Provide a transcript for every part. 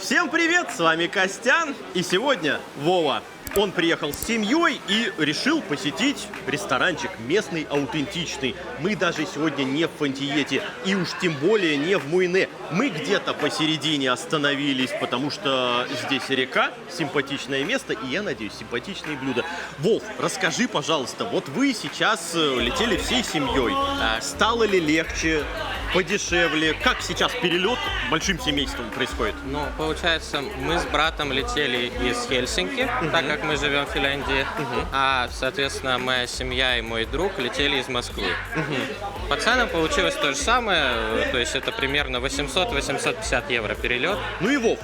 Всем привет, с вами Костян, и сегодня Вова. Он приехал с семьей и решил посетить ресторанчик местный, аутентичный. Мы даже сегодня не в Фантиете, и уж тем более не в Муйне. Мы где-то посередине остановились, потому что здесь река, симпатичное место, и, я надеюсь, симпатичные блюда. Вов, расскажи, пожалуйста, вот вы сейчас летели всей семьей. Стало ли легче, подешевле? Как сейчас перелет большим семейством происходит? Ну, получается, мы с братом летели из Хельсинки, так как мы живем в Финляндии, а, соответственно, моя семья и мой друг летели из Москвы. По ценам получилось то же самое, то есть это примерно 800-850 евро перелет. Ну и Вов,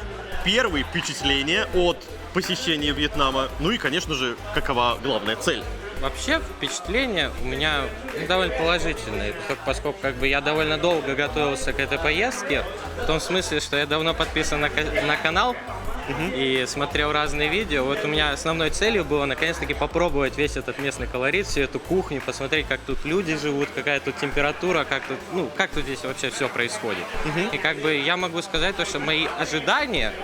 первые впечатления от посещения Вьетнама, ну и, конечно же, какова главная цель? Вообще впечатления у меня довольно положительные, поскольку как бы я довольно долго готовился к этой поездке, в том смысле, что я давно подписан на канал и смотрел разные видео. Вот у меня основной целью было наконец-таки попробовать весь этот местный колорит, всю эту кухню, посмотреть, как тут люди живут, какая тут температура, как тут здесь вообще все происходит. И как бы я могу сказать то, что мои ожидания,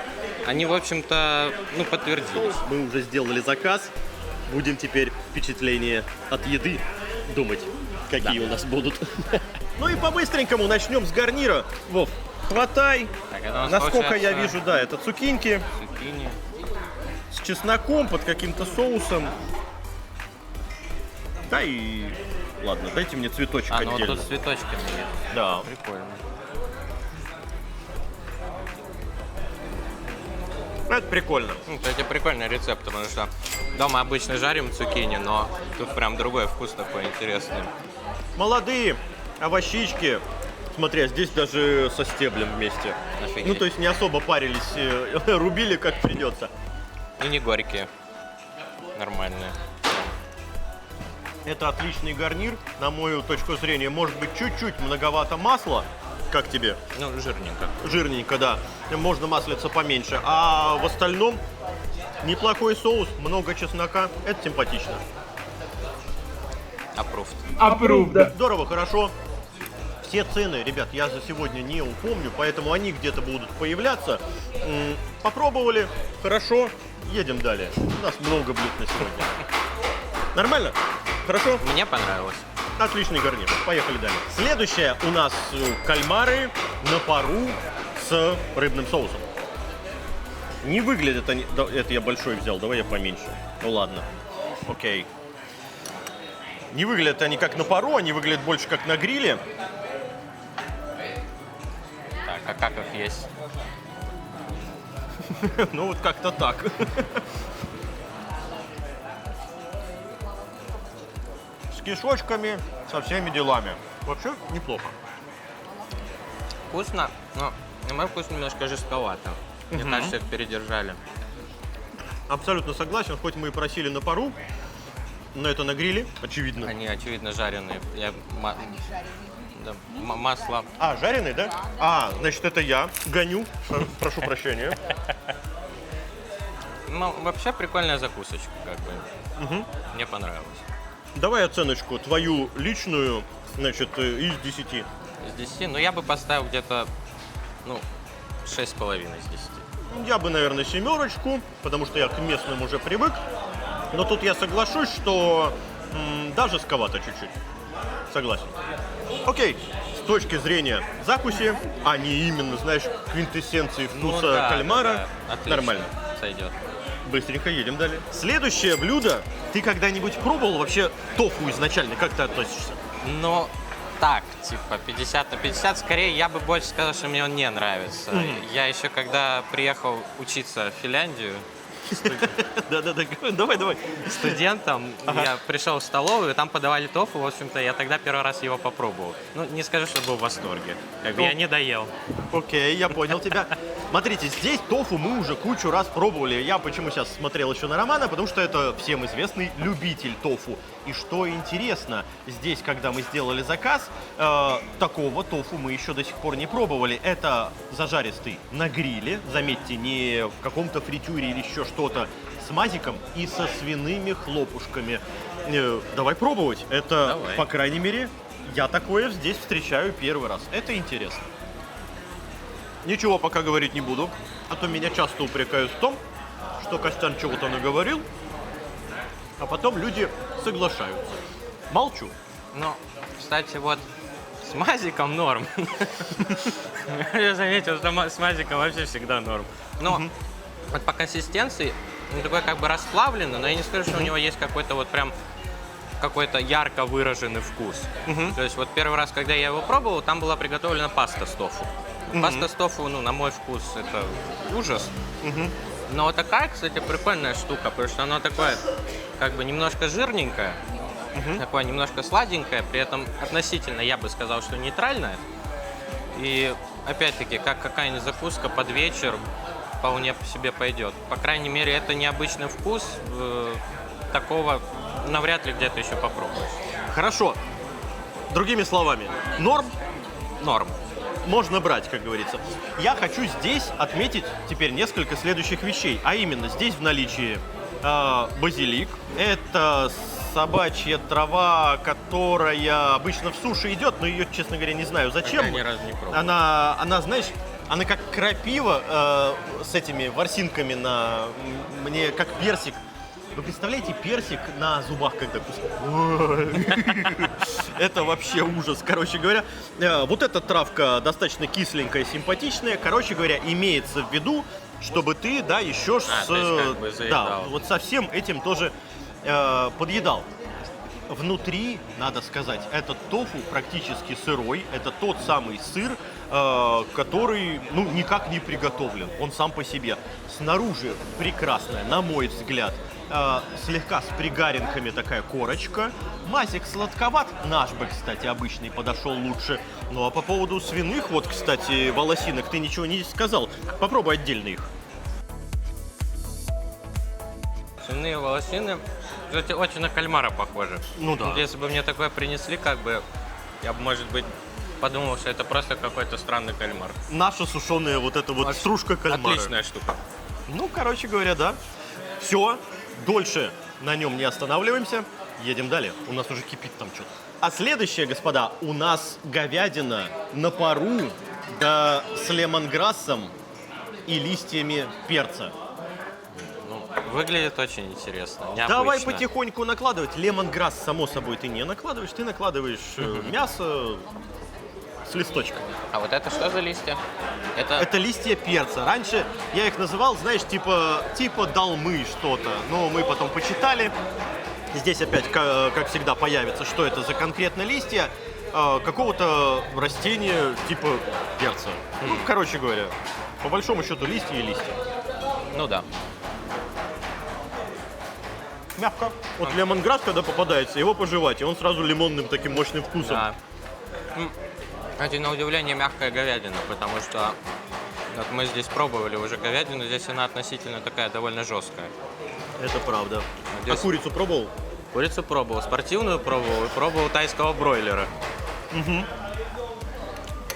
они в общем-то подтвердились. Мы уже сделали заказ. Будем теперь впечатления от еды думать, какие у нас будут. Ну и по-быстренькому начнем с гарнира. Вов, хватай. Так, насколько я вижу, да, это цукиньки цукини. с чесноком, под каким-то соусом. Да и... Ладно, дайте мне цветочек Ну отдельно. вот тут с цветочками. Да. Прикольно. Это прикольно. Кстати, прикольный рецепт, потому что дома обычно жарим цукини, но тут прям другой вкус такой интересный. Молодые овощички. Смотри, а здесь даже со стеблем вместе. Офигеть. Ну, то есть не особо парились, рубили как придется. И не горькие. Нормальные. Это отличный гарнир, на мою точку зрения. Может быть, чуть-чуть многовато масла. Как тебе? Ну, жирненько. Жирненько, да. Можно маслица поменьше. А в остальном неплохой соус, много чеснока. Это симпатично. Approved. Да. Здорово, хорошо. Все цены, ребят, я за сегодня не упомню, поэтому они где-то будут появляться. Попробовали, хорошо, едем далее. У нас много блюд на сегодня. Нормально? Хорошо? Мне понравилось. Отличный гарнир. Поехали далее. Следующее у нас кальмары на пару с рыбным соусом. Не выглядят они... Да, это я большой взял, давай я поменьше. Ну ладно. Окей. Не выглядят они как на пару, они выглядят больше как на гриле. Так, а как их есть? Ну вот как-то так. С кишочками, со всеми делами. Вообще неплохо. Вкусно, но на мой вкус немножко жестковато. Мне кажется, их передержали. Абсолютно согласен, хоть мы и просили на пару, но это на гриле, очевидно. Они, очевидно, жареные. Масло. А, жареный, да? А, значит, это я гоню. Прошу прощения. Ну, вообще прикольная закусочка, как бы. Мне понравилось. Давай оценочку твою личную, значит, из 10. Из 10, ну я бы поставил где-то, 6,5 из 10. Я бы, наверное, 7, потому что я к местным уже привык. Но тут я соглашусь, что даже жестковато чуть-чуть. Согласен. Окей, с точки зрения закуси, а не именно, знаешь, квинтэссенции вкуса кальмара, да. Отлично. нормально. Сойдет. Быстренько едем далее. Следующее блюдо. Ты когда-нибудь пробовал вообще тофу изначально? Как ты относишься? Но так, типа 50 на 50, скорее я бы больше сказал, что мне он не нравится. Я еще когда приехал учиться в Финляндию, Да-да-да, давай. студентом, Ага. я пришел в столовую, там подавали тофу, в общем-то, я тогда первый раз его попробовал. Ну, не скажу, что был в восторге. Как бы я не доел. Окей, я понял тебя. Смотрите, здесь тофу мы уже кучу раз пробовали. Я почему сейчас смотрел еще на Романа, потому что это всем известный любитель тофу. И что интересно, здесь, когда мы сделали заказ, такого тофу мы еще до сих пор не пробовали. Это зажаристый на гриле, заметьте, не в каком-то фритюре или еще что-то, с мазиком и со свиными хлопушками. Давай пробовать. Это, Давай. по крайней мере, я такое здесь встречаю первый раз. Это интересно. Ничего пока говорить не буду, а то меня часто упрекают в том, что Костян чего-то наговорил, а потом люди соглашаются. Молчу. Ну, кстати, вот с мазиком норм. Я заметил, что с мазиком вообще всегда норм. Но вот по консистенции он такой как бы расплавленный, но я не скажу, что у него есть какой-то вот прям какой-то ярко выраженный вкус. То есть вот первый раз, когда я его пробовал, там была приготовлена паста с тофу. Паста с тофу, ну, на мой вкус, это ужас. Но вот такая, кстати, прикольная штука, потому что она такое, как бы немножко жирненькая, такое немножко сладенькое, при этом относительно, я бы сказал, что нейтральное. И опять-таки, как какая-нибудь закуска под вечер, вполне по себе пойдет. По крайней мере, это необычный вкус, такого навряд ли где-то еще попробуешь. Хорошо. Другими словами, норм Норм. можно брать, как говорится. Я хочу здесь отметить теперь несколько следующих вещей. А именно, здесь в наличии базилик. Это собачья трава, которая обычно в суши идет, но ее, честно говоря, не знаю зачем. Я ни разу не пробовал. Она, знаешь, она как крапива с этими ворсинками мне как персик. Вы представляете, персик на зубах, когда кусок? Это вообще ужас. Короче говоря, вот эта травка достаточно кисленькая, симпатичная. Короче говоря, имеется в виду, чтобы ты, да, еще то есть как бы заедал. вот со всем этим тоже подъедал. Внутри, надо сказать, этот тофу практически сырой. Это тот самый сыр, который, ну, никак не приготовлен. Он сам по себе. Снаружи прекрасная, на мой взгляд, слегка с пригаринками такая корочка. Мазик сладковат. Наш бы, кстати, обычный подошел лучше. Ну, а по поводу свиных, вот, кстати, волосинок, ты ничего не сказал. Попробуй отдельно их. Свиные волосины, кстати, очень на кальмара похожи. Ну да. Вот если бы мне такое принесли, как бы, я бы, может быть, подумал, что это просто какой-то странный кальмар. Наша сушеная вот эта вот стружка кальмара. Отличная штука. Ну, короче говоря, да. Все, дольше на нем не останавливаемся. Едем далее. У нас уже кипит там что-то. А следующее, господа, у нас говядина на пару, да с лемонграссом и листьями перца. Ну, выглядит очень интересно, необычно. Давай потихоньку накладывать. Лемонграсс, само собой, ты не накладываешь. Ты накладываешь мясо с листочками. А вот это что за листья? Это листья перца. Раньше я их называл, знаешь, типа долмы что-то. Но мы потом почитали. Здесь опять, как всегда, появится, что это за конкретно листья какого-то растения типа перца. Ну, короче говоря, по большому счету листья и листья. Ну да. Мягко. Вот лемонграсс, когда попадается, его пожевать, и он сразу лимонным таким мощным вкусом. Да. Это, на удивление, мягкая говядина, потому что вот мы здесь пробовали уже говядину, здесь она относительно такая довольно жесткая. Это правда. Здесь- А курицу пробовал? Курицу пробовал, спортивную пробовал и пробовал тайского бройлера.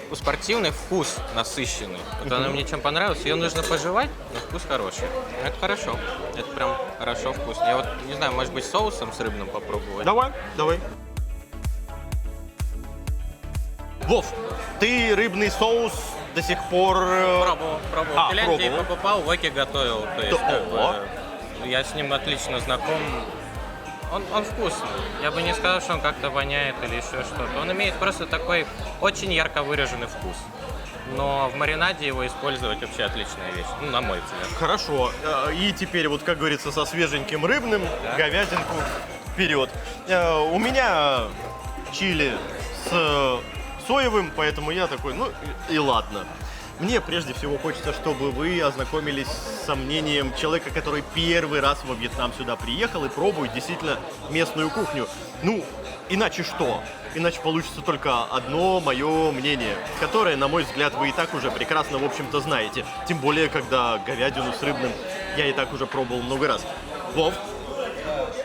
У спортивный вкус насыщенный. Вот она мне чем понравилась. Ее нужно пожевать, но вкус хороший. Это хорошо. Это прям хорошо вкусно. Я вот не знаю, может быть, соусом с рыбным попробовать. Давай. Вов, ты рыбный соус до сих пор... Пробовал. А, В Финляндии пробовал. покупал, в Оке готовил. То есть, как бы, О. я с ним отлично знаком. Он вкусный. Я бы не сказал, что он как-то воняет или еще что-то. Он имеет просто такой очень ярко выраженный вкус. Но в маринаде его использовать вообще отличная вещь. Ну, на мой взгляд. Хорошо. И теперь, вот как говорится, со свеженьким рыбным, говядинку вперед. У меня чили с соевым, поэтому я такой, ну и ладно. Мне прежде всего хочется, чтобы вы ознакомились с мнением человека, который первый раз во Вьетнам сюда приехал и пробует действительно местную кухню. Ну, иначе что? Иначе получится только одно мое мнение, которое, на мой взгляд, вы и так уже прекрасно, в общем-то, знаете. Тем более, когда говядину с рыбным я и так уже пробовал много раз. Вов?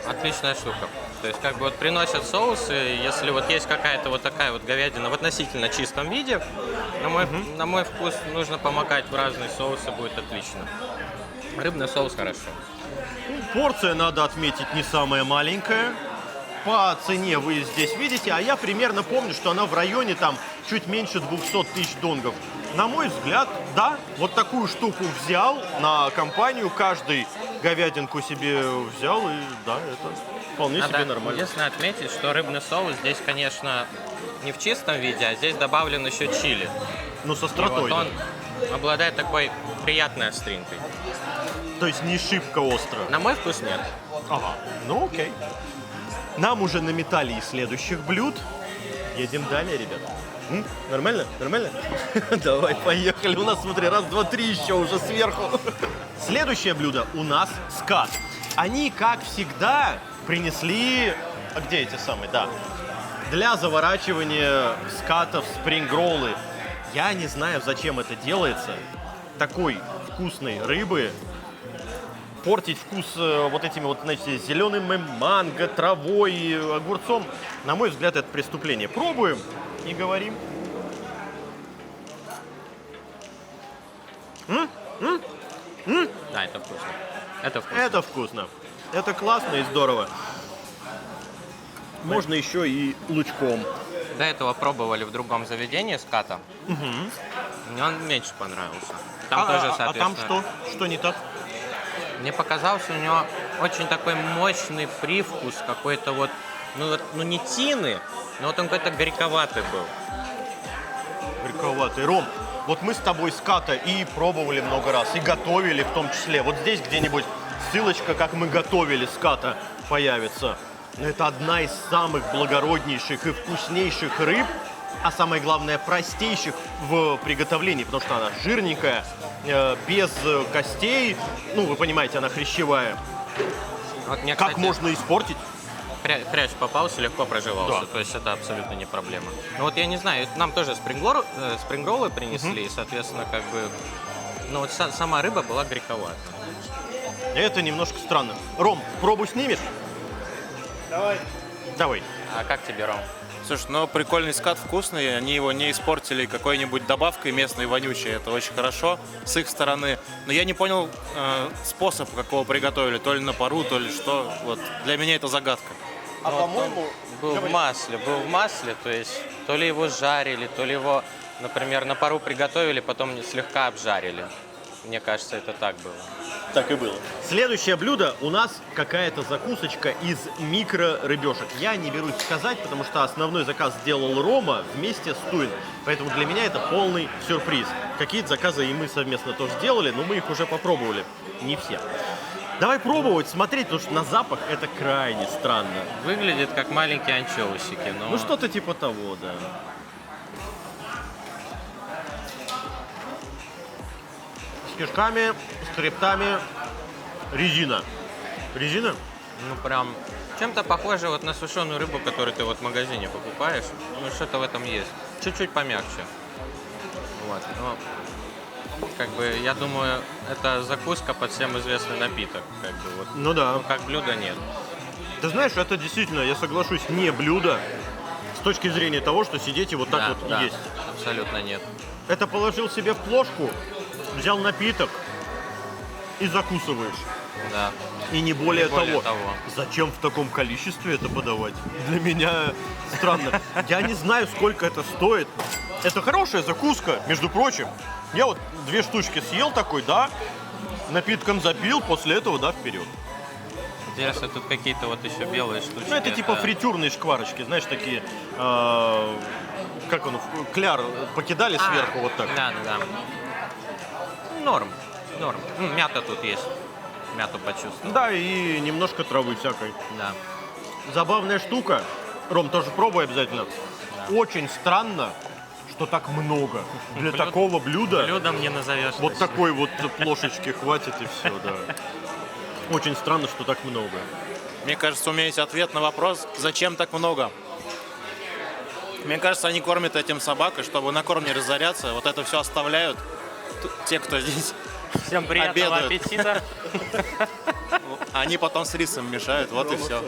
Отличная штука. То есть, как бы вот приносят соусы, если вот есть какая-то вот такая вот говядина в относительно чистом виде, на мой вкус нужно помакать в разные соусы, будет отлично. Рыбный соус хорошо. Порция, надо отметить, не самая маленькая. по цене вы здесь видите, а я примерно помню, что она в районе там чуть меньше 200 тысяч донгов. На мой взгляд, да, вот такую штуку взял на компанию, каждый говядинку себе взял, и да, это вполне себе нормально. Единственное отметить, что рыбный соус здесь, конечно, не в чистом виде, а здесь добавлен еще чили. Ну, со И остротой, вот да. он обладает такой приятной остринкой. То есть не шибко остро. На мой вкус нет. Ага, ну окей. Нам уже наметали из следующих блюд. Едем далее, ребят. Нормально? Нормально? Давай, поехали. У нас, смотри, раз, два, три еще уже сверху. Следующее блюдо у нас скат. Они, как всегда, принесли... А где эти самые? Да. Для заворачивания скатов спрингроллы. Я не знаю, зачем это делается. Такой вкусной рыбы портить вкус вот этими вот, знаете, зеленым манго, травой, огурцом, на мой взгляд, это преступление. Пробуем и говорим. Да, это вкусно. Это вкусно. Это вкусно. Это классно и здорово. Можно еще и лучком. До этого пробовали в другом заведении ската. Мне он меньше понравился. Там тоже, А там соответственно. что? Что не так? Мне показался у него очень такой мощный привкус какой-то вот, ну не тины, но вот он какой-то горьковатый был. Горьковатый. Ром, вот мы с тобой ската и пробовали много раз, и готовили в том числе. Вот здесь где-нибудь ссылочка, как мы готовили ската, появится. Это одна из самых благороднейших и вкуснейших рыб, а самое главное, простейших в приготовлении, потому что она жирненькая, без костей. Ну, вы понимаете, она хрящевая. Вот мне, Как кстати, можно испортить? хрящ попался, легко проживался, Да. то есть это абсолютно не проблема. Ну вот я не знаю, нам тоже спрингроллы принесли, и, соответственно, как бы, ну вот сама рыба была горьковата. Это немножко странно. Ром, пробу снимешь? Давай. А как тебе, Ром? Слушай, ну прикольный скат, вкусный, они его не испортили какой-нибудь добавкой местной вонючей, это очень хорошо с их стороны. Но я не понял способ, как его приготовили, то ли на пару, то ли что. Вот для меня это загадка. А Ну, по-моему... Был в масле, то есть то ли его жарили, то ли его, например, на пару приготовили, потом слегка обжарили. Мне кажется, это так было. Так и было. Следующее блюдо у нас какая-то закусочка из микро-рыбешек. Я не берусь сказать, потому что основной заказ сделал Рома вместе с Туин. Поэтому для меня это полный сюрприз. Какие-то заказы и мы совместно тоже сделали, но мы их уже попробовали. Не все. Давай пробовать, смотреть, потому что на запах это крайне странно. Выглядит как маленькие анчоусики, но... Ну что-то типа того, да. С кишками, с хребтами, резина. Резина? Ну, прям чем-то похоже вот на сушеную рыбу, которую ты вот в магазине покупаешь. Ну, что-то в этом есть. Чуть-чуть помягче. Вот. Но, как бы, я думаю, это закуска под всем известный напиток. Как бы, вот. Ну да. Ну, как блюдо нет. Ты знаешь, это действительно, я соглашусь, не блюдо с точки зрения того, что сидеть и вот так Да, вот да, есть. абсолютно нет. Это положил себе в плошку, взял напиток и закусываешь. Да. И не более, более того. того. Зачем в таком количестве это подавать? Для меня странно. Я не знаю, сколько это стоит. Это хорошая закуска, между прочим. Я вот 2 штучки съел такой, да, напитком запил, после этого, да, вперед. Интересно, тут какие-то вот еще белые штучки. Ну, это типа фритюрные шкварочки, знаешь, такие, как он, кляр покидали сверху, вот так. Да, да, да. Норм. Мята тут есть. Мяту почувствовал. Да, и немножко травы всякой. Да. Забавная штука. Ром, тоже пробуй обязательно. Очень странно, что так много. Для такого блюда Блюдом не назовешь. вот точно. такой вот плошечки хватит и все, да. Очень странно, что так много. Мне кажется, у меня есть ответ на вопрос, зачем так много. Мне кажется, они кормят этим собак, и чтобы на корм не разоряться, вот это все оставляют. Те, кто здесь Всем приятного обедают. аппетита. Они потом с рисом мешают, вот и все.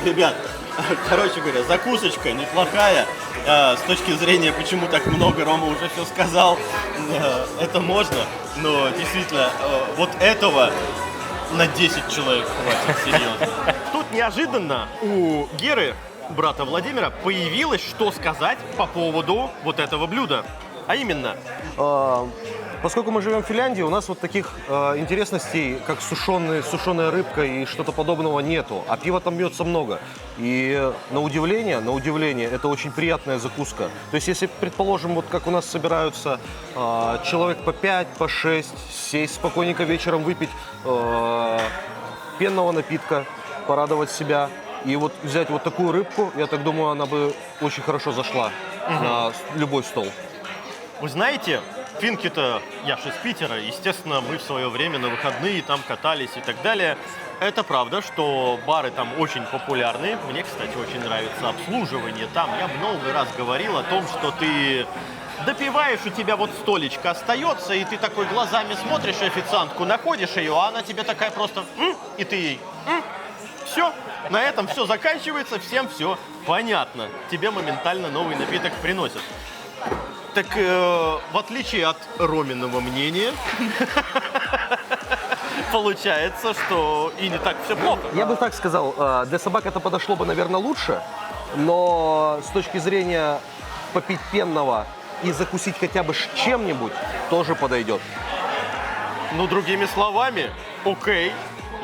Ребят, короче говоря, закусочка неплохая. С точки зрения, почему так много, Рома уже все сказал. Это можно, но действительно, вот этого На 10 человек хватит, серьезно. Тут неожиданно у Геры, брата Владимира, появилось, что сказать по поводу вот этого блюда. А именно, Поскольку мы живем в Финляндии, у нас вот таких интересностей, как сушеная рыбка и что-то подобного нету. А пива там бьется много. И на удивление, это очень приятная закуска. То есть, если, предположим, вот как у нас собираются человек по 5, по 6, сесть спокойненько вечером, выпить пенного напитка, порадовать себя. И вот взять вот такую рыбку, я так думаю, она бы очень хорошо зашла на любой стол. вы знаете, финки-то, я же из Питера, естественно, мы в свое время на выходные там катались и так далее. Это правда, что бары там очень популярны. Мне, кстати, очень нравится обслуживание там. Я много раз говорил о том, что ты допиваешь, у тебя вот столечко остается, и ты такой глазами смотришь официантку, находишь ее, а она тебе такая просто и ты ей все, на этом все заканчивается, всем все понятно. Тебе моментально новый напиток приносят. Так в отличие от Роминого мнения, получается, что и не так все плохо. Я бы так сказал, для собак это подошло бы, наверное, лучше, но с точки зрения попить пенного и закусить хотя бы чем-нибудь, тоже подойдет. Ну, другими словами, окей,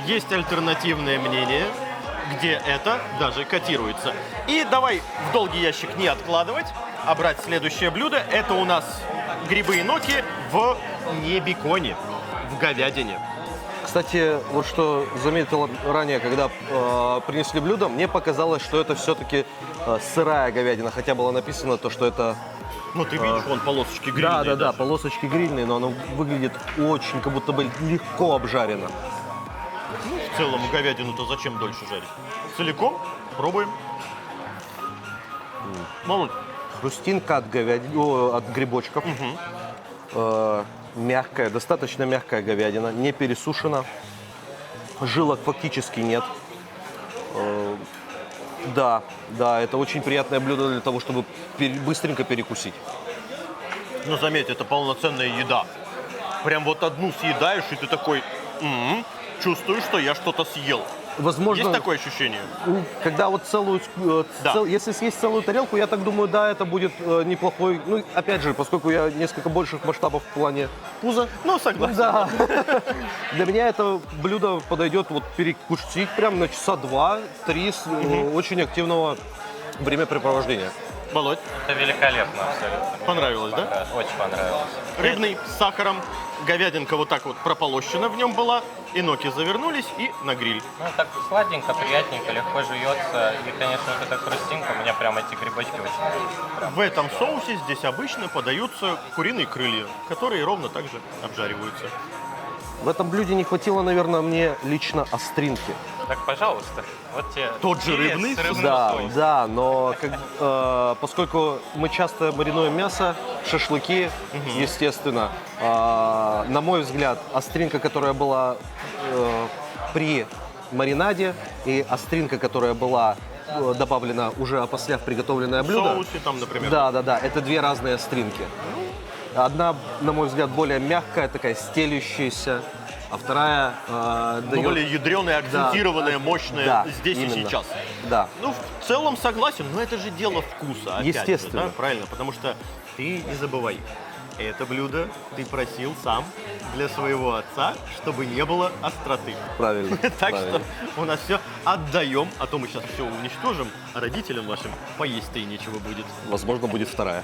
есть альтернативное мнение, где это даже котируется. И давай в долгий ящик не откладывать, а брать следующее блюдо. Это у нас грибы и ноки в не беконе, в говядине.Кстати, вот что заметил ранее, когда принесли блюдо, мне показалось, что это все-таки сырая говядина, хотя было написано то, что это... Ну, ты видишь, вон полосочки грильные. Да, даже. полосочки грильные, но оно выглядит очень, как будто бы легко обжарено. В целом, говядину-то зачем дольше жарить? Целиком? Пробуем. Молодь. Хрустинка от от грибочков. Мягкая, достаточно мягкая говядина, не пересушена. Жилок фактически нет. Да, это очень приятное блюдо для того, чтобы быстренько перекусить. Ну, заметь, это полноценная еда. Прям вот одну съедаешь, и ты такой, чувствую, что я что-то съел. Возможно, Есть такое ощущение? когда вот если съесть целую тарелку, я так думаю, да, это будет неплохой. Ну, опять же, поскольку я несколько больших масштабов в плане пуза. Ну, согласен. Да. Для меня это блюдо подойдет вот перекусить прям на часа 2-3 с очень активного времяпрепровождения. Володь, Это великолепно абсолютно. понравилось, да? Да, очень понравилось. Рыбный с сахаром, говядинка вот так вот прополощена в нем была, и ноки завернулись и на гриль. Ну, так сладенько, приятненько, легко жуется. И, конечно, вот эта хрустинка, у меня прям эти грибочки очень нравятся. В этом соусе здесь обычно подаются куриные крылья, которые ровно так же обжариваются. В этом блюде не хватило, наверное, мне лично остринки. Так, пожалуйста, вот тебе Тот же филе рыбный? с рыбным Да, соусом. да, но поскольку мы часто маринуем мясо, шашлыки, естественно, на мой взгляд, остринка, которая была при маринаде, и остринка, которая была добавлена уже опосля в приготовленное В блюдо. соусе там, например. Да, это две разные остринки. Одна, на мой взгляд, более мягкая, такая стелющаяся, а вторая Но дает... более ядреная, акцентированная, мощная Да, здесь именно. и сейчас. Да. Ну, в целом согласен, но это же дело вкуса, опять Естественно. же, да? Правильно, потому что ты не забывай, это блюдо ты просил сам для своего отца, чтобы не было остроты. Правильно. Так правильно. что у нас все отдаем, а то мы сейчас все уничтожим, а родителям вашим поесть-то и нечего будет. Возможно, будет вторая.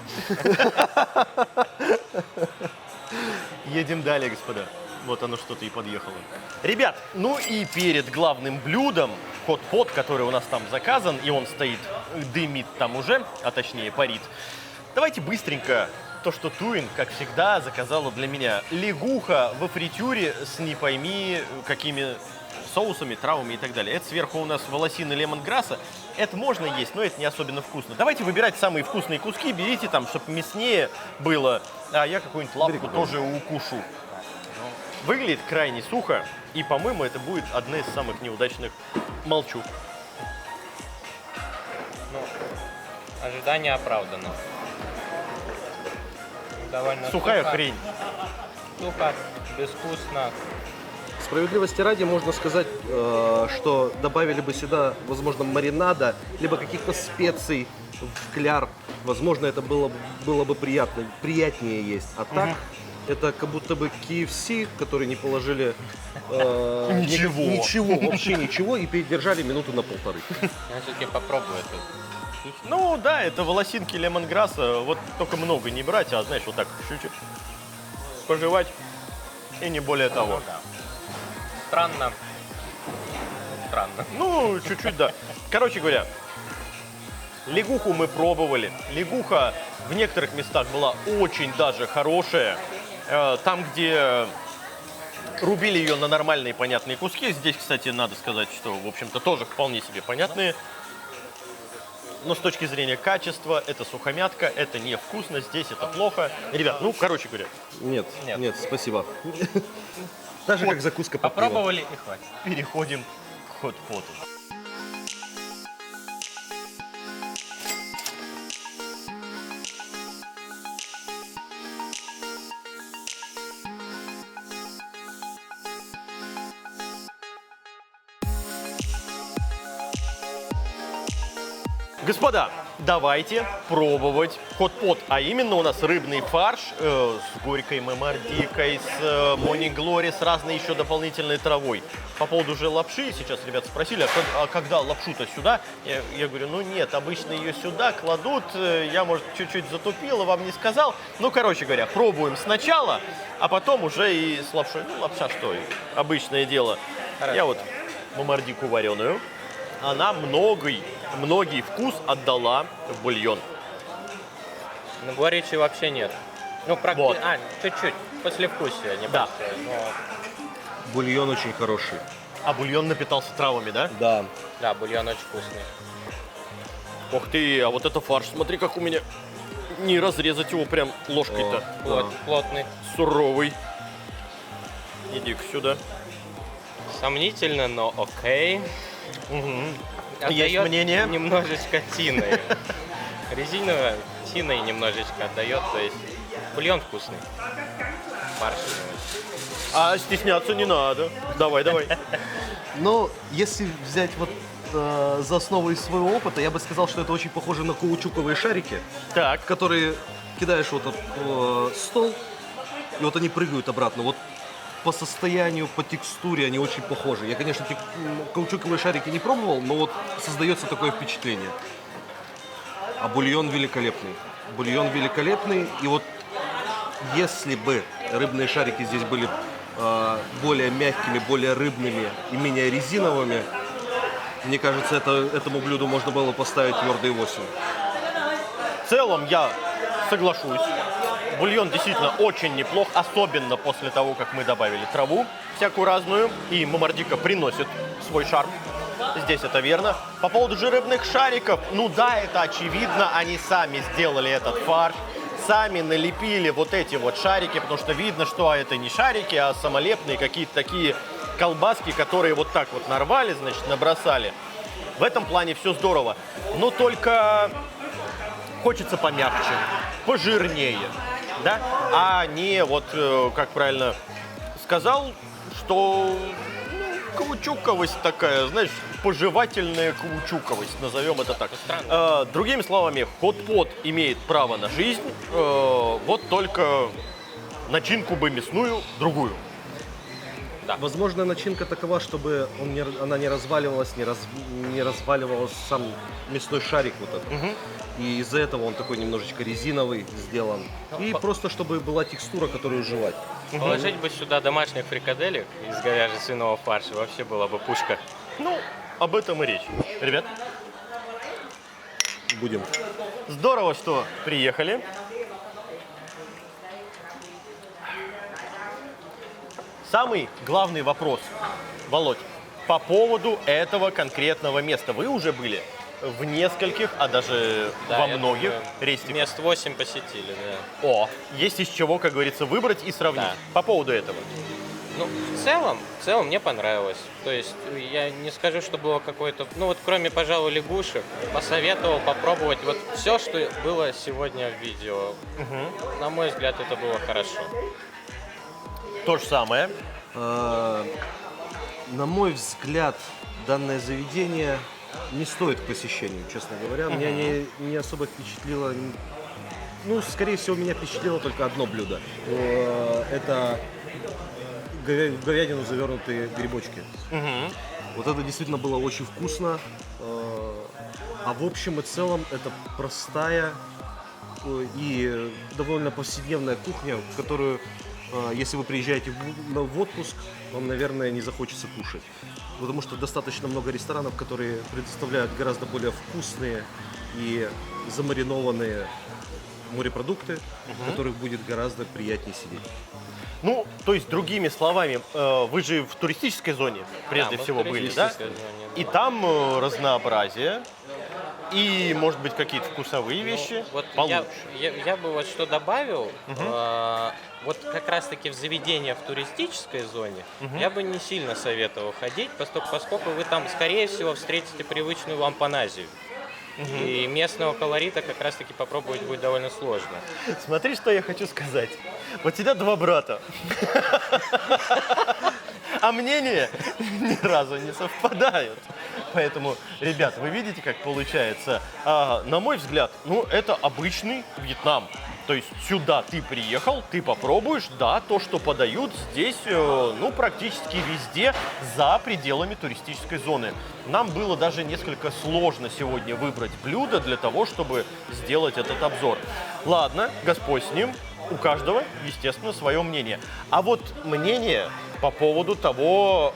Едем далее, господа. Вот оно что-то и подъехало. Ребят, ну и перед главным блюдом, хот-pot, который у нас там заказан, и он стоит, дымит там уже, а точнее парит. Давайте быстренько то, что Туин, как всегда, заказала для меня. Лягуха во фритюре с не пойми какими соусами, травами и так далее. Это сверху у нас волосины лемонграсса. Это можно есть, но это не особенно вкусно. Давайте выбирать самые вкусные куски, берите там, чтобы мяснее было, а я какую-нибудь лапку тоже укушу. Выглядит крайне сухо, и, по-моему, это будет одна из самых неудачных. Молчу. Ожидание оправдано. Довольно Сухая сухо. хрень. Сухо, безвкусно. Справедливости ради можно сказать, что добавили бы сюда, возможно, маринада, либо каких-то специй в кляр. Возможно, это было бы приятнее есть. А так, это как будто бы KFC, которые не положили ничего, вообще ничего, и передержали минуту на полторы. Я все-таки попробую это. Ну да, это волосинки лемонграсса, вот только много не брать, а знаешь, вот так чуть-чуть пожевать, и не более того. Странно. Странно. Ну, чуть-чуть, да. Короче говоря, лягуху мы пробовали. Лягуха в некоторых местах была очень даже хорошая. Там, где рубили ее на нормальные понятные куски, здесь, кстати, надо сказать, что, в общем-то, тоже вполне себе понятные. Но с точки зрения качества, это сухомятка, это невкусно, здесь это плохо. Ребят, ну, короче говоря. Нет, спасибо. Даже как закуска под пиво. Попробовали и хватит. Переходим к хот-поту. Господа, давайте пробовать хот-пот. А именно у нас рыбный фарш с горькой мемордикой, с мони-глори, с разной еще дополнительной травой. По поводу же лапши, сейчас ребята спросили, а когда лапшу-то сюда? Я говорю, ну нет, обычно ее сюда кладут. Я, может, чуть-чуть затупил и вам не сказал. Ну, короче говоря, пробуем сначала, а потом уже и с лапшой. Ну, лапша что, обычное дело. Хорошо. Я вот мемордику вареную. Она многий вкус отдала в бульон. Ну, горечи вообще нет. Ну, Вот. чуть-чуть, послевкусие небольшое. Да. Но... Бульон очень хороший. А бульон напитался травами, да? Да. Да, бульон очень вкусный. Ух ты, а вот это фарш, смотри, как у меня не разрезать его прям ложкой-то. Плотный. Суровый. Иди-ка сюда. Сомнительно, но окей. Есть Отдает мнение? Немножечко тиной. Резиновая тиной немножечко отдает, то есть бульон вкусный. Фарш не очень. А стесняться не надо. Давай. Но если взять вот за основу из своего опыта, я бы сказал, что это очень похоже на каучуковые шарики, Так. которые кидаешь вот об стол, и вот они прыгают обратно. Вот по состоянию, по текстуре они очень похожи. Я, конечно, каучуковые шарики не пробовал, но вот создается такое впечатление. А бульон великолепный. Бульон великолепный. И вот если бы рыбные шарики здесь были более мягкими, более рыбными и менее резиновыми, мне кажется, этому блюду можно было поставить твердые 8. В целом я соглашусь. Бульон действительно очень неплох, особенно после того, как мы добавили траву всякую разную. И мемордика приносит свой шарм. Здесь это верно. По поводу же рыбных шариков, ну да, это очевидно. Они сами сделали этот фарш. Сами налепили вот эти вот шарики, потому что видно, что это не шарики, а самолепные какие-то такие колбаски, которые вот так вот нарвали, значит, набросали. В этом плане все здорово. Но только хочется помягче, пожирнее. Да? А не вот, как правильно сказал, что каучуковость такая, знаешь, пожевательная каучуковость, назовем это так. Другими словами, хот-пот имеет право на жизнь, вот только начинку бы мясную другую. Да. Возможно, начинка такова, чтобы она не разваливалась, не разваливалась сам мясной шарик вот этот. И из-за этого он такой немножечко резиновый сделан. И просто, чтобы была текстура, которую жевать. Положить бы сюда домашних фрикаделек из говяжьего фарша, вообще была бы пушка. Ну, об этом и речь. Ребят, Будем. здорово, что приехали. Самый главный вопрос, Володь, по поводу этого конкретного места. Вы уже были в нескольких, а даже во я многих думаю, рестиках. Мест 8 посетили, да. О, есть из чего, как говорится, выбрать и сравнить. Да. По поводу этого. Ну, в целом мне понравилось. То есть я не скажу, что было какое-то... Ну вот кроме, пожалуй, лягушек, посоветовал попробовать вот все, что было сегодня в видео. На мой взгляд, это было хорошо. То же самое. На мой взгляд, данное заведение не стоит к посещению, честно говоря. Меня не особо впечатлило. Ну, скорее всего, меня впечатлило только одно блюдо. Это в говядину завернутые грибочки. Вот это действительно было очень вкусно. А в общем и целом это простая и довольно повседневная кухня, которую, если вы приезжаете в отпуск, вам, наверное, не захочется кушать. Потому что достаточно много ресторанов, которые предоставляют гораздо более вкусные и замаринованные морепродукты, в которых будет гораздо приятнее сидеть. Ну, то есть, другими словами, вы же в туристической зоне прежде мы в всего были, да? туристической зоне, И там разнообразие, и, может быть, какие-то вкусовые вещи Вот получше. я бы вот что добавил, вот как раз-таки в заведения в туристической зоне я бы не сильно советовал ходить, поскольку вы там, скорее всего, встретите привычную вам паназию. И местного колорита как раз-таки попробовать будет довольно сложно. Смотри, что я хочу сказать. Вот сидят два брата, а мнения ни разу не совпадают. Поэтому, ребят, вы видите, как получается? На мой взгляд, ну, это обычный Вьетнам. То есть сюда ты приехал, ты попробуешь, да, то, что подают здесь, ну, практически везде за пределами туристической зоны. Нам было даже несколько сложно сегодня выбрать блюдо для того, чтобы сделать этот обзор. Ладно, Господь с ним, у каждого, естественно, свое мнение. А вот мнение по поводу того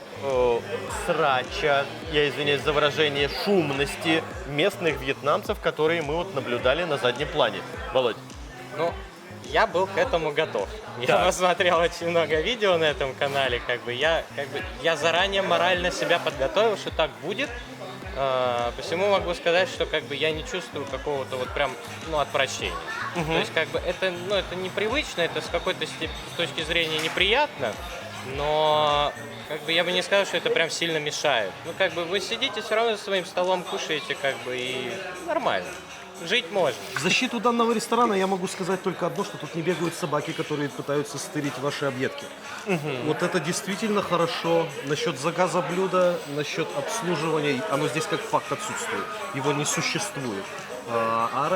срача, я извиняюсь за выражение, шумности местных вьетнамцев, которые мы вот наблюдали на заднем плане. Володь. Ну, я был к этому готов. Я Так. посмотрел очень много видео на этом канале, я заранее морально себя подготовил, что так будет. Посему могу сказать, что я не чувствую какого-то вот прям, отвращения. То есть это непривычно, это с какой-то с точки зрения неприятно, но я бы не сказал, что это прям сильно мешает. Вы сидите все равно за своим столом, кушаете, и нормально. Жить можно. В защиту данного ресторана я могу сказать только одно, что тут не бегают собаки, которые пытаются стырить ваши объедки. Вот это действительно хорошо. Насчет заказа блюда, насчет обслуживания, оно здесь как факт отсутствует. Его не существует. А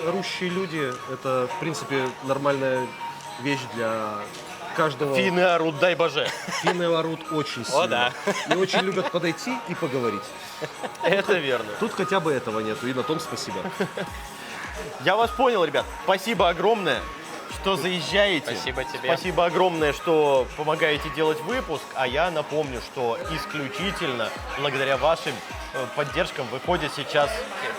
орущие люди, это, в принципе, нормальная вещь для каждого. Финны орут, дай боже. Финны орут очень сильно. О, да. И очень любят подойти и поговорить. Это верно. Тут хотя бы этого нету, и на том спасибо. Я вас понял, ребят. Спасибо огромное, что заезжаете. Спасибо тебе. Спасибо огромное, что помогаете делать выпуск. А я напомню, что исключительно благодаря вашим поддержкам выходят сейчас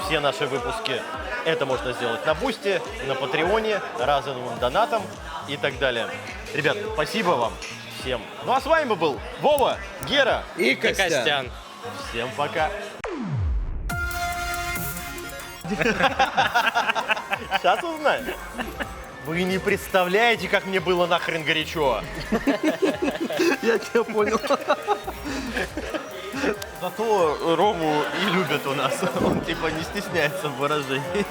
все наши выпуски. Это можно сделать на Бусти, на Патреоне, разовым донатом и так далее. Ребят, спасибо вам всем. Ну а с вами был Вова, Гера. И Костян. Всем пока. Сейчас узнаем. Вы не представляете, как мне было нахрен горячо. Я тебя понял. Зато Рому и любят у нас. Он типа не стесняется в выражении.